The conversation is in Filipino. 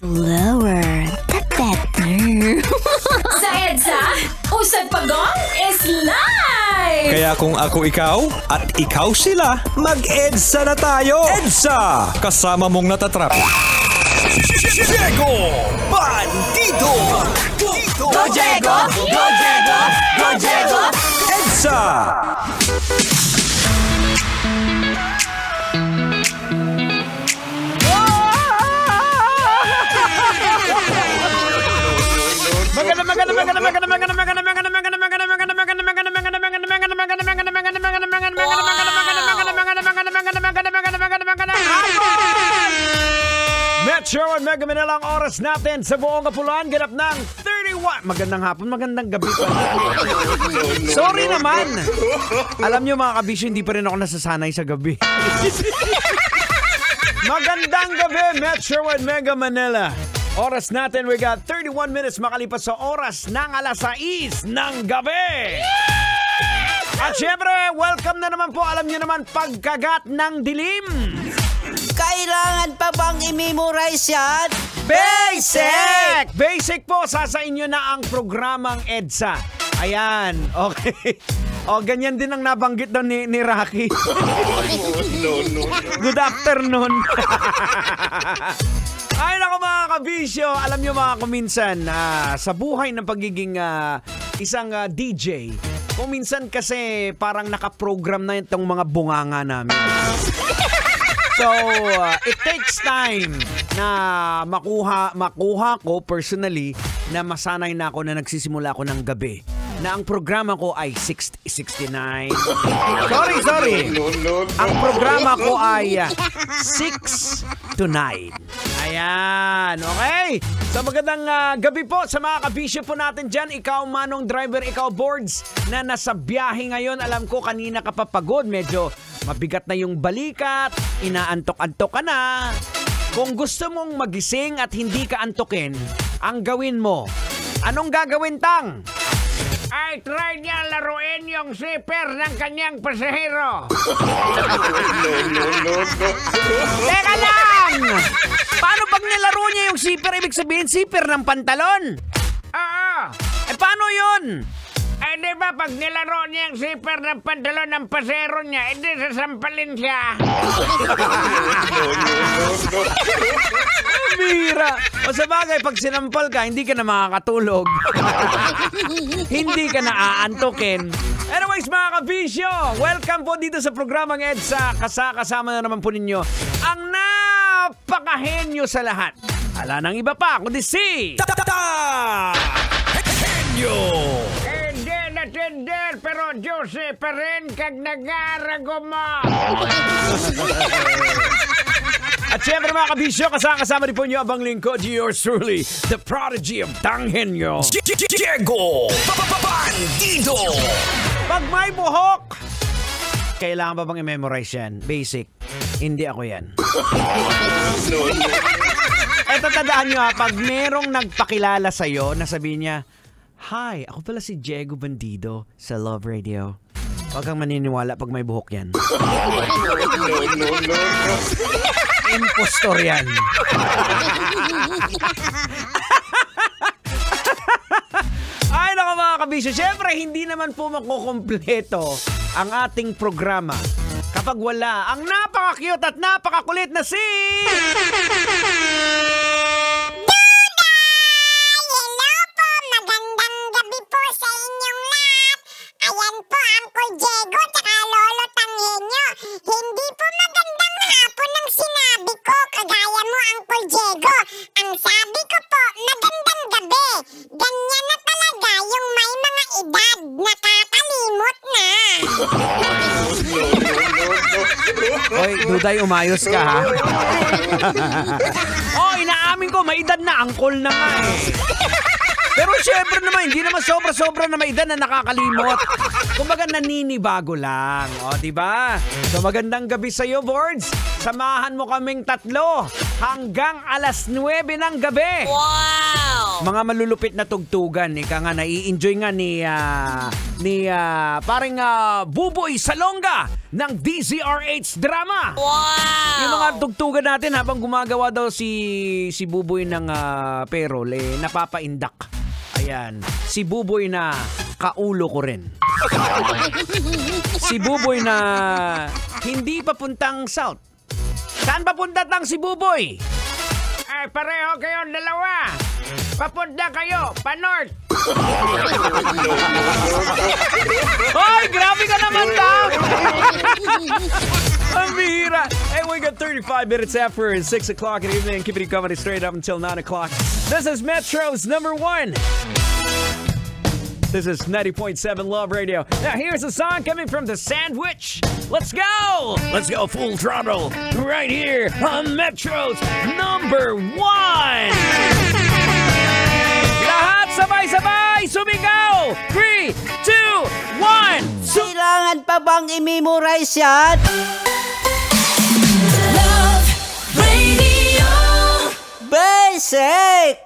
Lower the better. Sa EDSA, Usag Pagong is live! Kaya kung ako ikaw at ikaw sila, mag-EDSA na tayo! EDSA! Kasama mong natatrap. Diego Bandido! Go Diego! Go Diego! Go Diego! EDSA! Metro at Mega Manila ang oras natin sa buong Kapuluan. Ganap ng 31. Magandang hapon, magandang gabi pa. Sorry naman. Alam nyo mga kabisyo, hindi pa rin ako nasasanay sa gabi. Magandang gabi, Metro at Mega Manila. Oras natin, we got 31 minutes makalipas sa oras ng alas 6 ng gabi. At syempre, welcome na naman po. Alam nyo naman, pagkagat ng dilim. Kailangan pa bang i-memorize yan? Basic! Basic po, sa inyo na ang programang EDSA. Ayan, okay. O, ganyan din ang nabanggit daw ni Rocky. Good afternoon. Ay, naku mga kabisyo, alam nyo mga kuminsan, sa buhay ng pagiging isang DJ, kuminsan kasi parang nakaprogram na itong mga bunganga namin. So, it takes time na makuha ko personally na masanay na ako na nagsisimula ako ng gabi. Na ang programa ko ay 69. Sorry. Ang programa ko ay 6 to 9. Ayan, okay? So magandang gabi po sa mga kabisyo po natin dyan. Ikaw manong driver, ikaw boards na nasa biyahe ngayon. Alam ko kanina ka pa pagod, medyo mabigat na yung balikat, inaantok-antok ka na. Kung gusto mong magising at hindi ka antukin, ang gawin mo, anong gagawin tang? Ay, try niya laruin yung zipper ng kanyang pasahero. Teka lang! Paano pag nilaro niya yung zipper, ibig sabihin zipper ng pantalon? Oo. Eh, paano yun? Eh, di ba pag nilaro niya yung zipper ng pantalon ng pasahero niya, hindi sasampalin siya. Bira. O sa bagay, pag sinampal ka, hindi ka na makakatulog. Hindi ka na aantukin. Anyways, mga kabisyo, welcome po dito sa programang EDSA. Kasama na naman po ninyo ang napakahenyo sa lahat. Ala nang iba pa, kundi si... Henyo! Hindi na tender, pero Jose pa rin kag nag-aarago mo. At syempre mga kabisyo, kasama rin po nyo abang lingkod, yours truly, the prodigy of Tanghenyo, Diego Bandido. Pag may buhok, kailangan ba bang i-memorize yan? Basic. Hindi ako yan. Eto, tandaan nyo ha, pag merong nagpakilala sa'yo, nasabihin niya, hi, ako pala si Diego Bandido sa Love Radio. Huwag kang maniniwala pag may buhok yan. Impostor yan. Ay, naku mga kabisyo. Siyempre, hindi naman po makukompleto ang ating programa kapag wala ang napaka-cute at napaka-kulit na si... Diego, tsaka Lolo Tanghenyo. Hindi po magandang hapon ang sinabi ko, kagaya mo, Uncle Diego. Ang sabi ko po, magandang gabi. Ganyan na talaga yung may mga edad, nakakalimot na. Oy, Duday, umayos ka ha. Oh, inaamin ko, may edad na, uncle na nga eh. Pero syempre naman, hindi naman sobra-sobra na may edad na nakakalimot. Kumbaga naninibago lang, o, diba? So magandang gabi sa iyo, boards. Samahan mo kaming tatlo hanggang alas 9 ng gabi. Wow! Mga malulupit na tugtugan. Ika nga, nai-enjoy nga ni paring Buboy Salonga ng DZRH Drama. Wow! Yung mga tugtugan natin habang gumagawa daw si Buboy ng perol, napapaindak. Ayan. Si Buboy na kaulo ko rin. Si Buboy na hindi papuntang south. Saan papunta tang si Buboy? Ay, pareho kayong dalawa. Papunta kayo, pa-north. Hoy, grabe ka naman, Tang! Ang bihira. Hey, we got 35 minutes after 6 o'clock in the evening. Keep it coming straight up until 9 o'clock. This is Metro's number 1. This is 90.7 Love Radio. Now, here's a song coming from The Sandwich. Let's go! Let's go full throttle right here on Metro's number 1! Lahat sabay-sabay! Sumigaw! 3, 2, 1! Kailangan pa bang i-memorize yan? Love Radio. Basic!